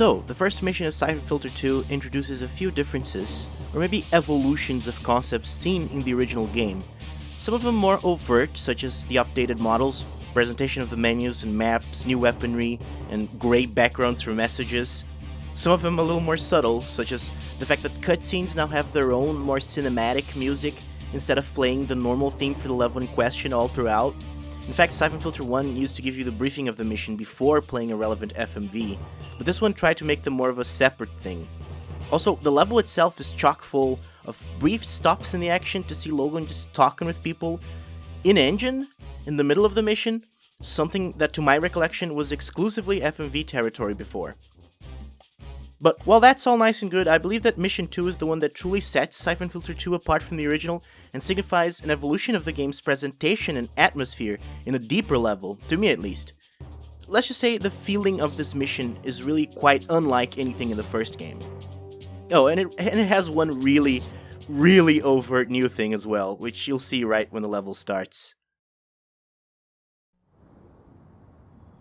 So, the first mission of Syphon Filter 2 introduces a few differences, or maybe evolutions of concepts seen in the original game. Some of them more overt, such as the updated models, presentation of the menus and maps, new weaponry, and grey backgrounds for messages. Some of them a little more subtle, such as the fact that cutscenes now have their own more cinematic music instead of playing the normal theme for the level in question all throughout. In fact, Syphon Filter 1 used to give you the briefing of the mission before playing a relevant FMV, but this one tried to make them more of a separate thing. Also, the level itself is chock full of brief stops in the action to see Logan just talking with people in-engine, in the middle of the mission, something that to my recollection was exclusively FMV territory before. But while that's all nice and good, I believe that Mission 2 is the one that truly sets Syphon Filter 2 apart from the original and signifies an evolution of the game's presentation and atmosphere in a deeper level, to me at least. Let's just say the feeling of this mission is really quite unlike anything in the first game. Oh, and it has one really overt new thing as well, which you'll see right when the level starts.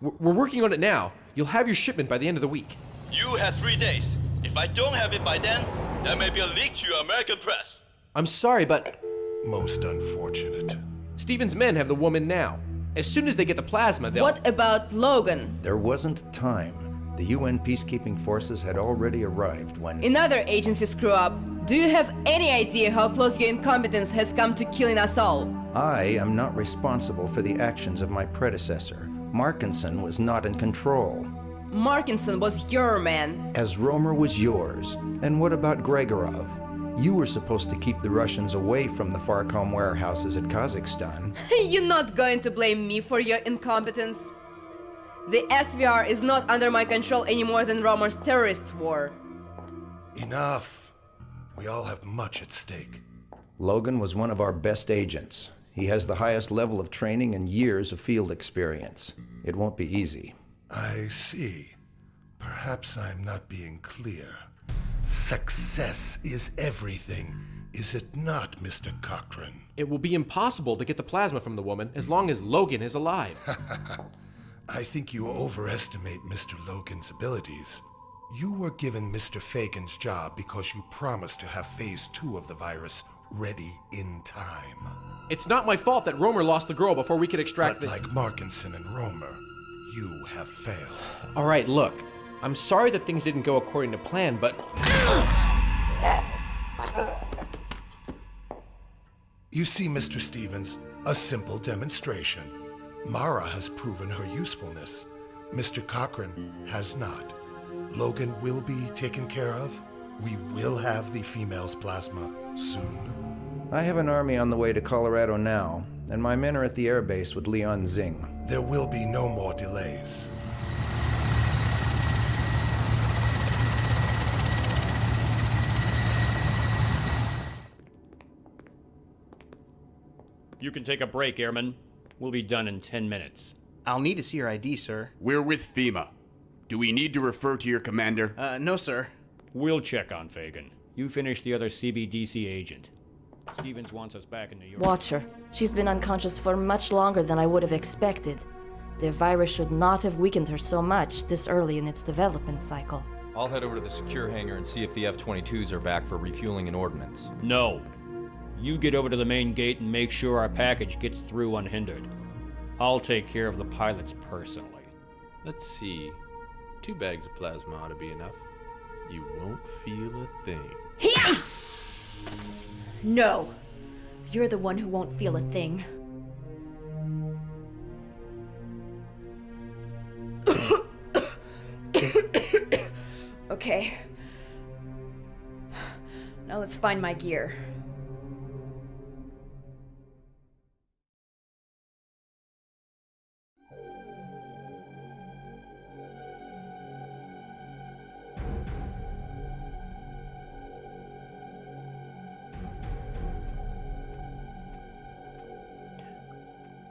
We're working on it now. You'll have your shipment by the end of the week. You have 3 days. If I don't have it by then, there may be a leak to your American press. I'm sorry, but Most unfortunate. Stephen's men have the woman now. As soon as they get the plasma, they'll... What about Logan? There wasn't time. The UN peacekeeping forces had already arrived when... Another agency screw up. Do you have any idea how close your incompetence has come to killing us all? I am not responsible for the actions of my predecessor. Markinson was not in control. Markinson was your man. As Romer was yours. And what about Gregorov? You were supposed to keep the Russians away from the Farcom warehouses at Kazakhstan. You're not going to blame me for your incompetence. The SVR is not under my control any more than Romer's terrorist war. Enough. We all have much at stake. Logan was one of our best agents. He has the highest level of training and years of field experience. It won't be easy. I see. Perhaps I'm not being clear. Success is everything, is it not, Mr. Cochran? It will be impossible to get the plasma from the woman as long as Logan is alive. I think you overestimate Mr. Logan's abilities. You were given Mr. Fagan's job because you promised to have Phase 2 of the virus ready in time. It's not my fault that Romer lost the girl before we could extract But like Markinson and Romer, you have failed. All right, look. I'm sorry that things didn't go according to plan, but... You see, Mr. Stevens, a simple demonstration. Mara has proven her usefulness. Mr. Cochran has not. Logan will be taken care of. We will have the female's plasma soon. I have an army on the way to Colorado now, and my men are at the airbase with Leon Zing. There will be no more delays. You can take a break, Airman. We'll be done in 10 minutes. I'll need to see your ID, sir. We're with FEMA. Do we need to refer to your commander? No, sir. We'll check on Fagan. You finish the other CBDC agent. Stevens wants us back in New York. Watch her. She's been unconscious for much longer than I would have expected. The virus should not have weakened her so much this early in its development cycle. I'll head over to the secure hangar and see if the F-22s are back for refueling and ordnance. No. You get over to the main gate and make sure our package gets through unhindered. I'll take care of the pilots personally. Let's see. 2 bags of plasma ought to be enough. You won't feel a thing. Here! No. You're the one who won't feel a thing. Okay. Now let's find my gear.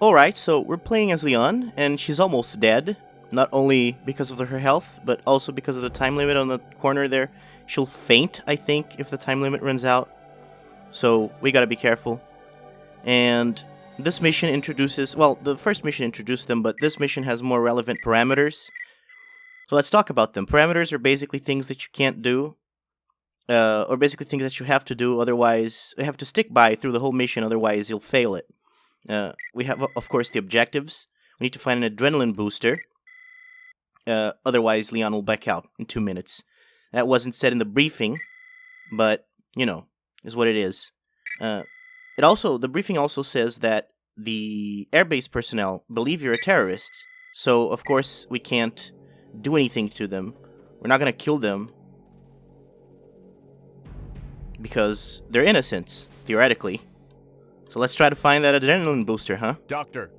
Alright, so we're playing as Leon, and she's almost dead. Not only because of her health, but also because of the time limit on the corner there. She'll faint, I think, if the time limit runs out. So we gotta be careful. And this mission introduces... Well, the first mission introduced them, but this mission has more relevant parameters. So let's talk about them. Parameters are basically things that you can't do, or basically things that you have to do, otherwise you have to stick by through the whole mission, otherwise you'll fail it. We have, of course, the objectives. We need to find an adrenaline booster, otherwise Leon will back out in 2 minutes. That wasn't said in the briefing, but, you know, is what it is. The briefing also says that the airbase personnel believe you're a terrorist, so of course we can't do anything to them. We're not gonna kill them because they're innocents, theoretically. So let's try to find that adrenaline booster, huh? Doctor,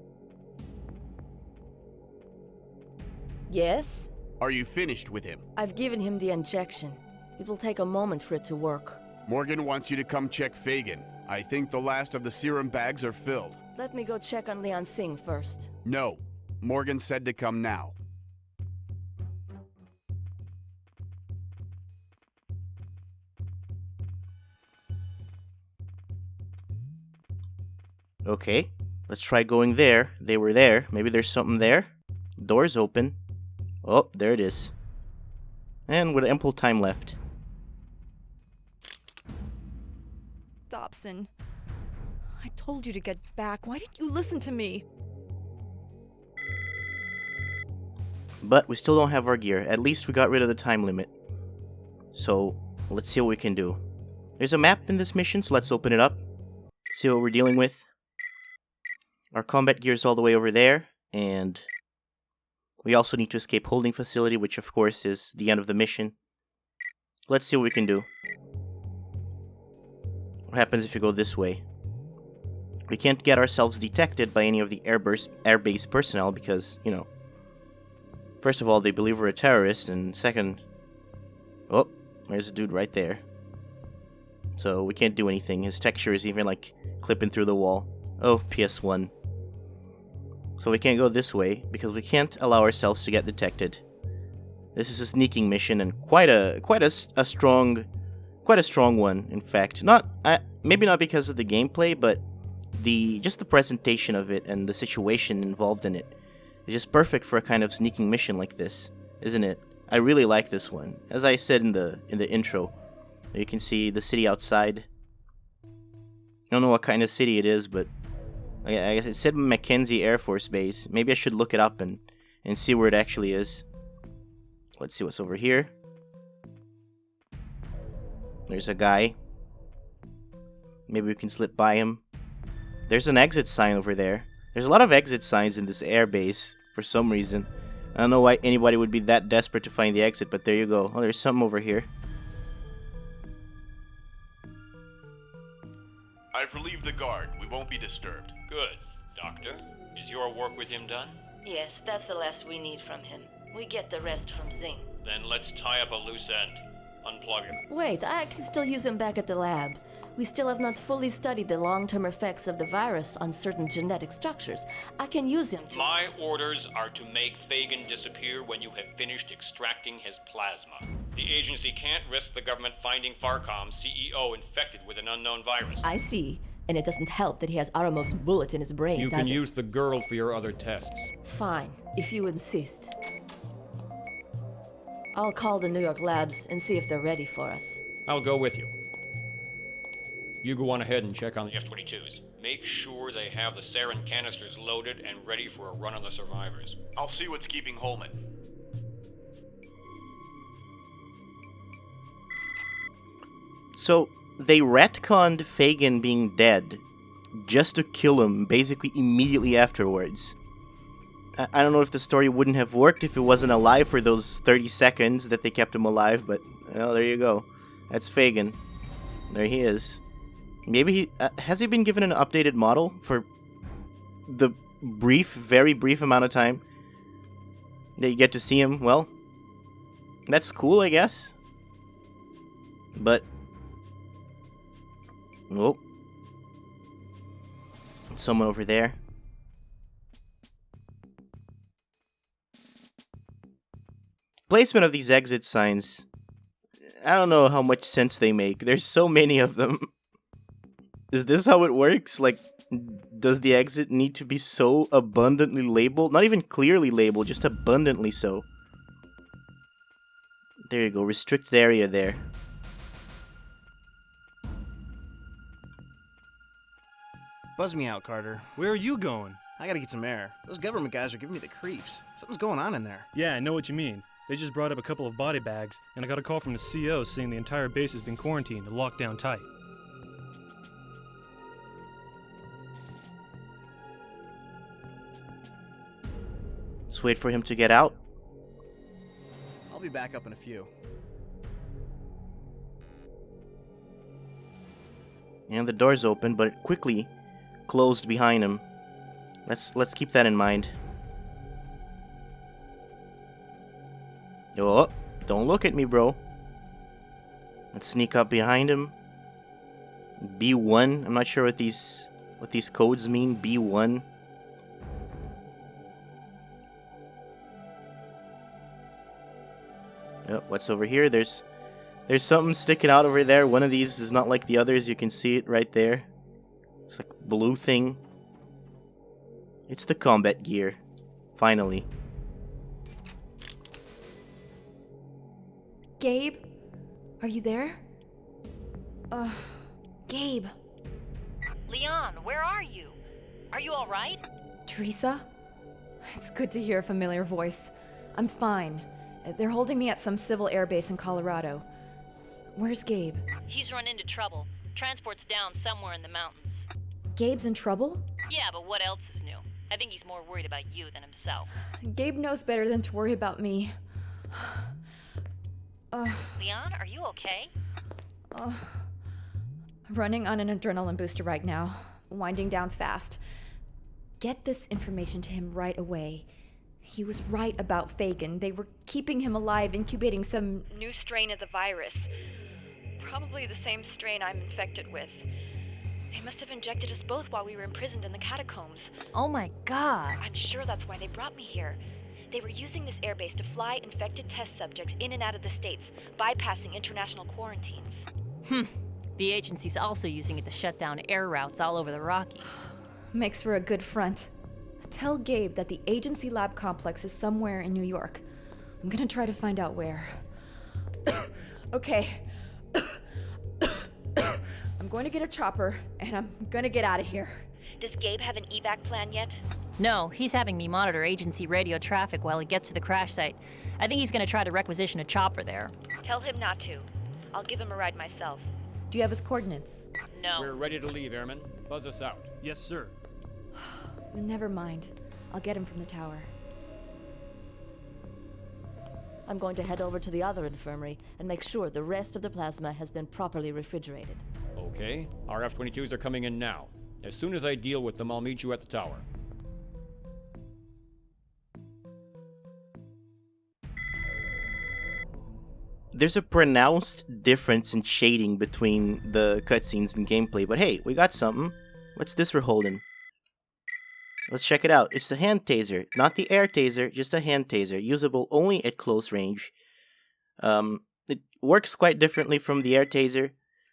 Yes? are you finished with him? I've given him the injection. It will take a moment for it to work. Morgan wants you to come check Fagan. I think the last of the serum bags are filled. Let me go check on Leon Singh first. No. Morgan said to come now. Okay, let's try going there. They were there. Maybe there's something there. Door's open. Oh, there it is. And with ample time left. Dobson, I told you to get back. Why didn't you listen to me? But we still don't have our gear. At least we got rid of the time limit. So, let's see what we can do. There's a map in this mission, so let's open it up. See what we're dealing with. Our combat gear is all the way over there, and we also need to escape holding facility, which of course is the end of the mission. Let's see what we can do. What happens if you go this way? We can't get ourselves detected by any of the airbase personnel because, you know, first of all, they believe we're a terrorist, and second, oh, there's a dude right there. So we can't do anything. His texture is even like clipping through the wall. Oh, PS1. So we can't go this way because we can't allow ourselves to get detected. This is a sneaking mission and quite a strong one. In fact, maybe not because of the gameplay, but just the presentation of it and the situation involved in it is just perfect for a kind of sneaking mission like this, isn't it? I really like this one. As I said in the intro, you can see the city outside. I don't know what kind of city it is, but I guess it said McKenzie Air Force Base. Maybe I should look it up and see where it actually is. Let's see what's over here. There's a guy. Maybe we can slip by him. There's an exit sign over there. There's a lot of exit signs in this airbase for some reason. I don't know why anybody would be that desperate to find the exit, but there you go. Oh, there's something over here. I've relieved the guard. We won't be disturbed. Good. Doctor, is your work with him done? Yes, that's the last we need from him. We get the rest from Zing. Then let's tie up a loose end. Unplug him. Wait, I can still use him back at the lab. We still have not fully studied the long-term effects of the virus on certain genetic structures. I can use him to... My orders are to make Fagan disappear when you have finished extracting his plasma. The agency can't risk the government finding Farcom's CEO infected with an unknown virus. I see. And it doesn't help that he has Aramov's bullet in his brain, You does can it? use the girl for your other tests. Fine, if you insist. I'll call the New York labs and see if they're ready for us. I'll go with you. You go on ahead and check on the F-22s. Make sure they have the sarin canisters loaded and ready for a run on the survivors. I'll see what's keeping Holman. So, they retconned Fagan being dead just to kill him basically immediately afterwards. I don't know if the story wouldn't have worked if it wasn't alive for those 30 seconds that they kept him alive, but, well, there you go. That's Fagan. There he is. Maybe he... has he been given an updated model for the very brief amount of time that you get to see him? Well, that's cool, I guess. But... oh. Someone over there. Placement of these exit signs, I don't know how much sense they make. There's so many of them. Is this how it works? Like, does the exit need to be so abundantly labeled? Not even clearly labeled, just abundantly so. There you go, restricted area there. Buzz me out, Carter. Where are you going? I gotta get some air. Those government guys are giving me the creeps. Something's going on in there. Yeah, I know what you mean. They just brought up a couple of body bags, and I got a call from the CO saying the entire base has been quarantined and locked down tight. Let's wait for him to get out. I'll be back up in a few. And the door's open, but it quickly closed behind him. Let's keep that in mind. Oh, don't look at me, bro. Let's sneak up behind him. B1. I'm not sure what these codes mean. B1. Oh, what's over here? There's something sticking out over there. One of these is not like the others. You can see it right there. It's like a blue thing. It's the combat gear. Finally. Gabe? Are you there? Gabe. Leon, where are you? Are you alright? Teresa? It's good to hear a familiar voice. I'm fine. They're holding me at some civil airbase in Colorado. Where's Gabe? He's run into trouble. Transport's down somewhere in the mountains. Gabe's in trouble? Yeah, but what else is new? I think he's more worried about you than himself. Gabe knows better than to worry about me. Leon, are you okay? Running on an adrenaline booster right now. Winding down fast. Get this information to him right away. He was right about Fagin. They were keeping him alive, incubating some new strain of the virus. Probably the same strain I'm infected with. They must have injected us both while we were imprisoned in the catacombs. Oh my god. I'm sure that's why they brought me here. They were using this airbase to fly infected test subjects in and out of the States, bypassing international quarantines. The agency's also using it to shut down air routes all over the Rockies. Makes for a good front. Tell Gabe that the agency lab complex is somewhere in New York. I'm gonna try to find out where. Okay. I'm going to get a chopper, and I'm gonna get out of here. Does Gabe have an evac plan yet? No, he's having me monitor agency radio traffic while he gets to the crash site. I think he's gonna try to requisition a chopper there. Tell him not to. I'll give him a ride myself. Do you have his coordinates? No. We're ready to leave, Airman. Buzz us out. Yes, sir. Never mind. I'll get him from the tower. I'm going to head over to the other infirmary and make sure the rest of the plasma has been properly refrigerated. Okay. Our F-22s are coming in now. As soon as I deal with them, I'll meet you at the tower. There's a pronounced difference in shading between the cutscenes and gameplay, but hey, we got something. What's this we're holding? Let's check it out. It's the hand taser, not the air taser, just a hand taser, usable only at close range. It works quite differently from the air taser.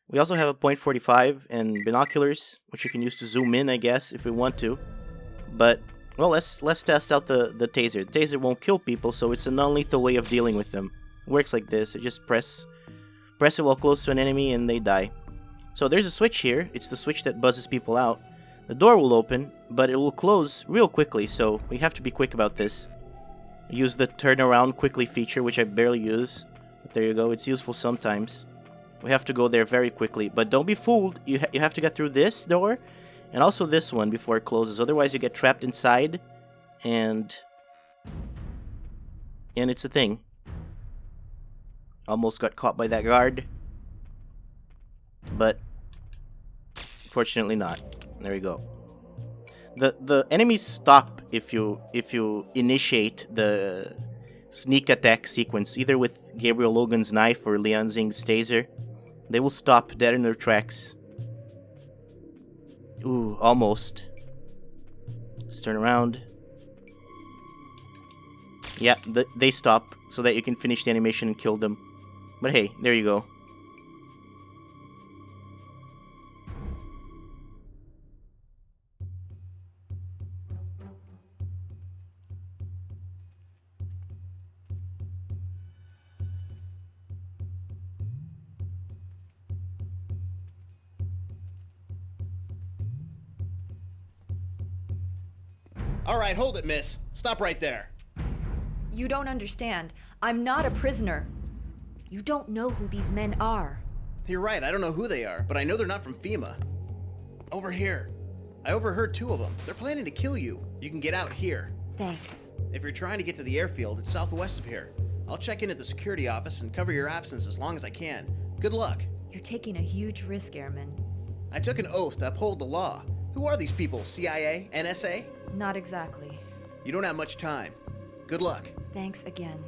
We also have a .45 and binoculars, which you can use to zoom in, I guess, if we want to. But well, let's test out the taser. The taser won't kill people, so it's a non-lethal way of dealing with them. It works like this. You just press it while close to an enemy, and they die. So there's a switch here. It's the switch that buzzes people out. The door will open, but it will close real quickly, so we have to be quick about this. Use the turn around quickly feature, which I barely use. But there you go, it's useful sometimes. We have to go there very quickly, but don't be fooled. You have to get through this door, and also this one before it closes. Otherwise you get trapped inside, and it's a thing. Almost got caught by that guard. But fortunately not. There we go. The enemies stop if you initiate the sneak attack sequence, either with Gabriel Logan's knife or Leon Zing's taser. They will stop dead in their tracks. Ooh, almost. Let's turn around. Yeah, they stop so that you can finish the animation and kill them. But hey, there you go. All right, hold it, miss. Stop right there. You don't understand. I'm not a prisoner. You don't know who these men are. You're right, I don't know who they are, but I know they're not from FEMA. Over here. I overheard 2 of them. They're planning to kill you. You can get out here. Thanks. If you're trying to get to the airfield, it's southwest of here. I'll check in at the security office and cover your absence as long as I can. Good luck. You're taking a huge risk, Airman. I took an oath to uphold the law. Who are these people? CIA? NSA? Not exactly. You don't have much time. Good luck. Thanks again.